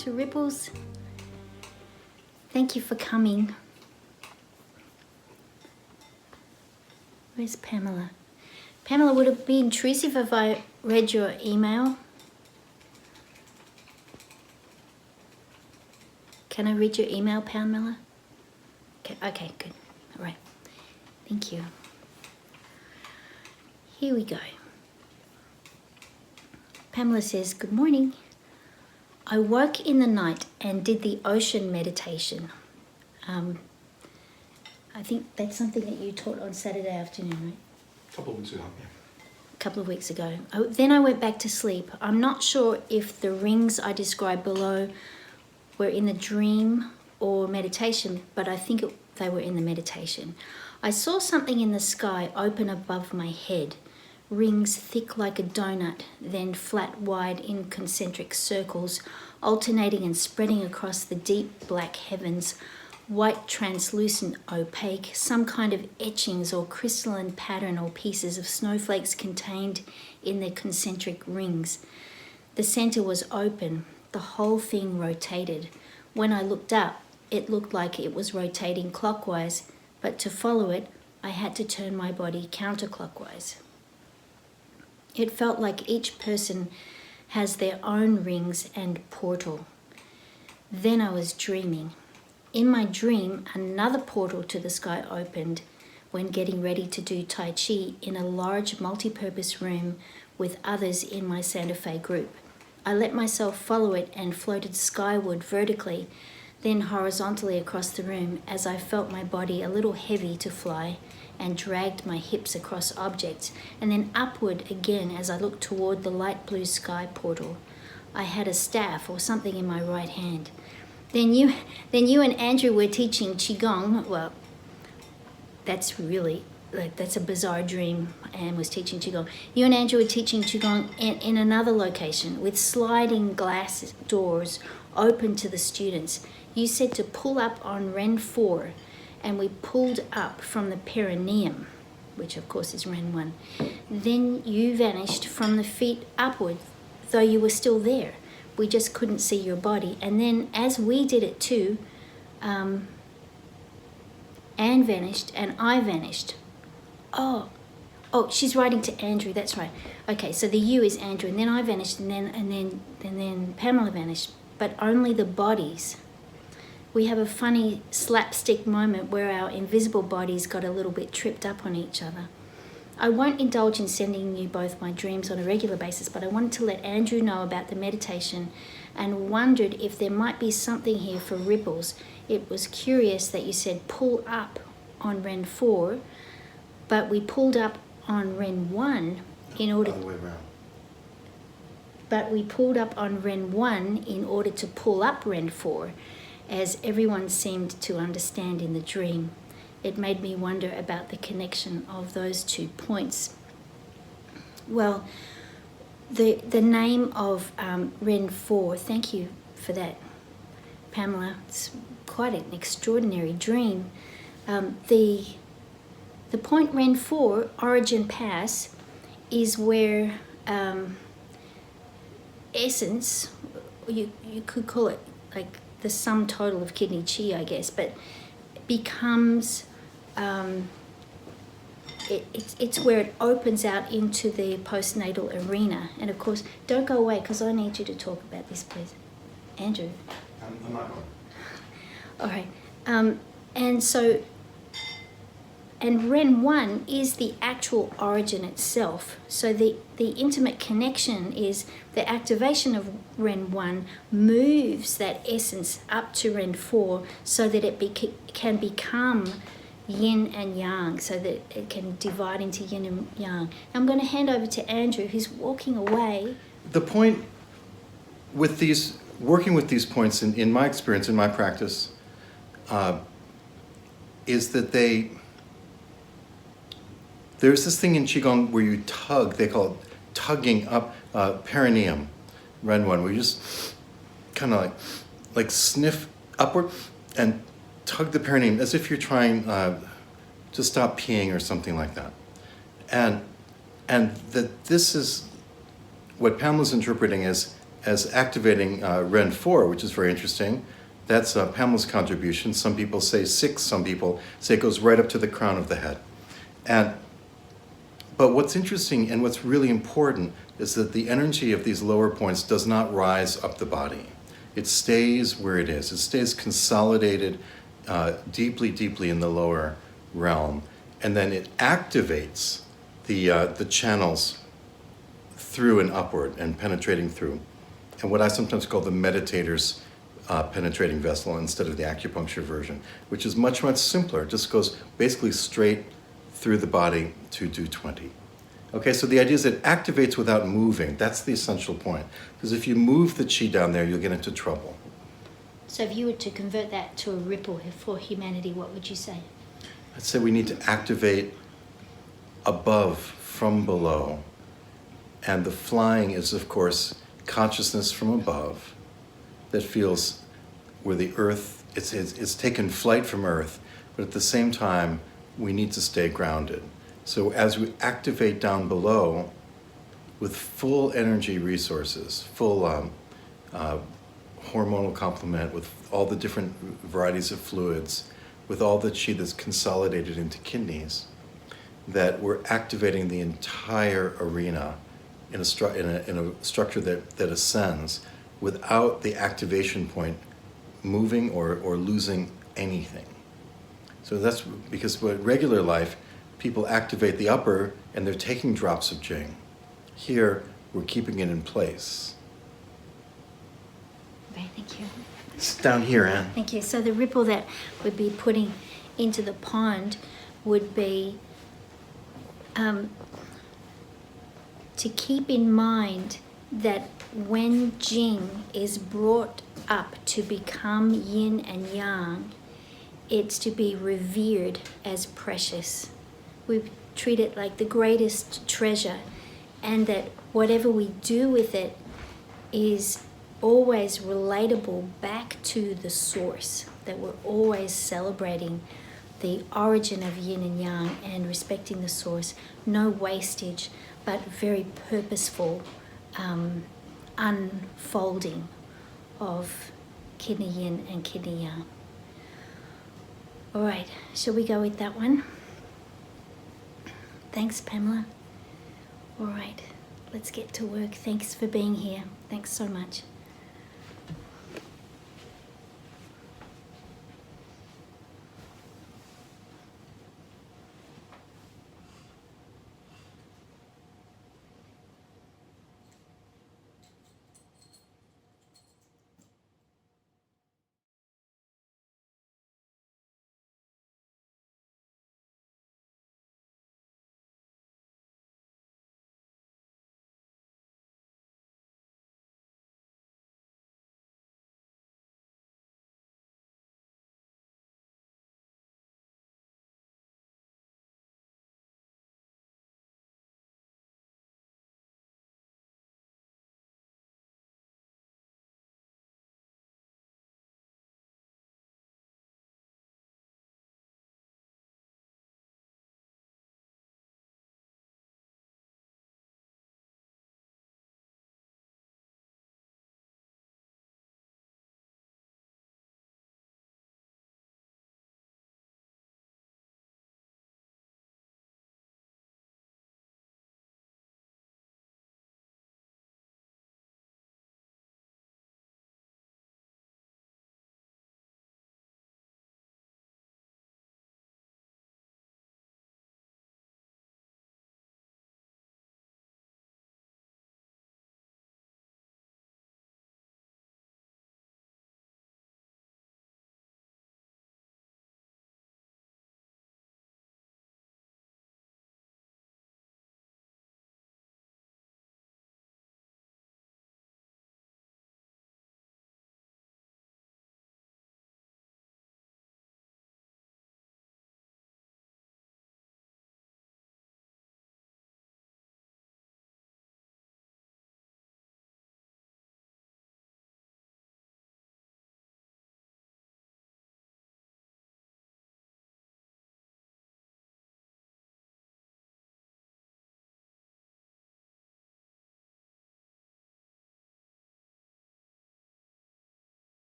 to Ripples. Thank you for coming. Where's Pamela? Pamela, would it be intrusive if I read your email? Can I read your email, Pamela? Okay, good. All right. Thank you. Here we go. Pamela says, good morning. I woke in the night and did the ocean meditation. I think that's something that you taught on Saturday afternoon, right? A couple of weeks ago, yeah. A couple of weeks ago. Then I went back to sleep. I'm not sure if the rings I described below were in the dream or meditation, but I think they were in the meditation. I saw something in the sky open above my head. Rings thick like a donut, then flat wide in concentric circles, alternating and spreading across the deep black heavens, white, translucent, opaque, some kind of etchings or crystalline pattern or pieces of snowflakes contained in their concentric rings. The center was open. The whole thing rotated. When I looked up, it looked like it was rotating clockwise, but to follow it, I had to turn my body counterclockwise. It felt like each person has their own rings and portal. Then I was dreaming. In my dream, another portal to the sky opened when getting ready to do Tai Chi in a large multi-purpose room with others in my Santa Fe group. I let myself follow it and floated skyward vertically, then horizontally across the room as I felt my body a little heavy to fly and dragged my hips across objects, and then upward again as I looked toward the light blue sky portal. I had a staff or something in my right hand. Then you and Andrew were teaching Qigong. Well, that's a bizarre dream. Anne was teaching Qigong. You and Andrew were teaching Qigong in another location with sliding glass doors open to the students. You said to pull up on Ren 4, and we pulled up from the perineum, which of course is Ren 1. Then you vanished from the feet upward, though you were still there. We just couldn't see your body. And then as we did it too, Anne vanished and I vanished. Oh, she's writing to Andrew, that's right. Okay, so the you is Andrew, and then I vanished, and then Pamela vanished, but only the bodies. We have a funny slapstick moment where our invisible bodies got a little bit tripped up on each other. I won't indulge in sending you both my dreams on a regular basis, but I wanted to let Andrew know about the meditation and wondered if there might be something here for Ripples. It was curious that you said pull up on Ren 4, but we pulled up on Ren 1 in order... Other way around. But we pulled up on Ren 1 in order to pull up Ren 4, as everyone seemed to understand in the dream. It made me wonder about the connection of those 2 points. Well, the name of Ren 4, thank you for that, Pamela. It's quite an extraordinary dream. The point Ren 4, Origin Pass, is where essence, you could call it like the sum total of kidney chi, I guess, but becomes, it's where it opens out into the postnatal arena. And of course, don't go away because I need you to talk about this, please. Andrew. I'm not going. All right. And Ren 1 is the actual origin itself. So the intimate connection is the activation of Ren 1 moves that essence up to Ren 4 so that it can become yin and yang, so that it can divide into yin and yang. I'm going to hand over to Andrew, who's walking away. The point with these, working with these points in my experience, in my practice, is that there's this thing in Qigong where you tug, they call it tugging up perineum, Ren 1, where you just kind of like sniff upward and tug the perineum as if you're trying to stop peeing or something like that. And that this is what Pamela's interpreting as as activating Ren 4, which is very interesting. That's Pamela's contribution. Some people say 6, some people say it goes right up to the crown of the head. But what's interesting and what's really important is that the energy of these lower points does not rise up the body. It stays where it is. It stays consolidated deeply, deeply in the lower realm. And then it activates the channels through and upward and penetrating through. And what I sometimes call the meditator's penetrating vessel instead of the acupuncture version, which is much, much simpler. It just goes basically straight through the body to do 20. Okay, so the idea is it activates without moving. That's the essential point. Because if you move the chi down there, you'll get into trouble. So if you were to convert that to a ripple for humanity, what would you say? I'd say we need to activate above from below. And the flying is, of course, consciousness from above that feels where the earth, it's taken flight from earth, but at the same time, we need to stay grounded. So as we activate down below with full energy resources, full hormonal complement with all the different varieties of fluids, with all the chi that's consolidated into kidneys, that we're activating the entire arena in a structure that ascends without the activation point moving or losing anything. So that's because with regular life, people activate the upper and they're taking drops of Jing. Here, we're keeping it in place. Okay, thank you. It's down here, Ann. Thank you. So the ripple that would be putting into the pond would be to keep in mind that when Jing is brought up to become yin and yang, it's to be revered as precious. We treat it like the greatest treasure, and that whatever we do with it is always relatable back to the source, that we're always celebrating the origin of yin and yang and respecting the source. No wastage, but very purposeful unfolding of kidney yin and kidney yang. All right, shall we go with that one? Thanks, Pamela. All right, let's get to work. Thanks for being here. Thanks so much.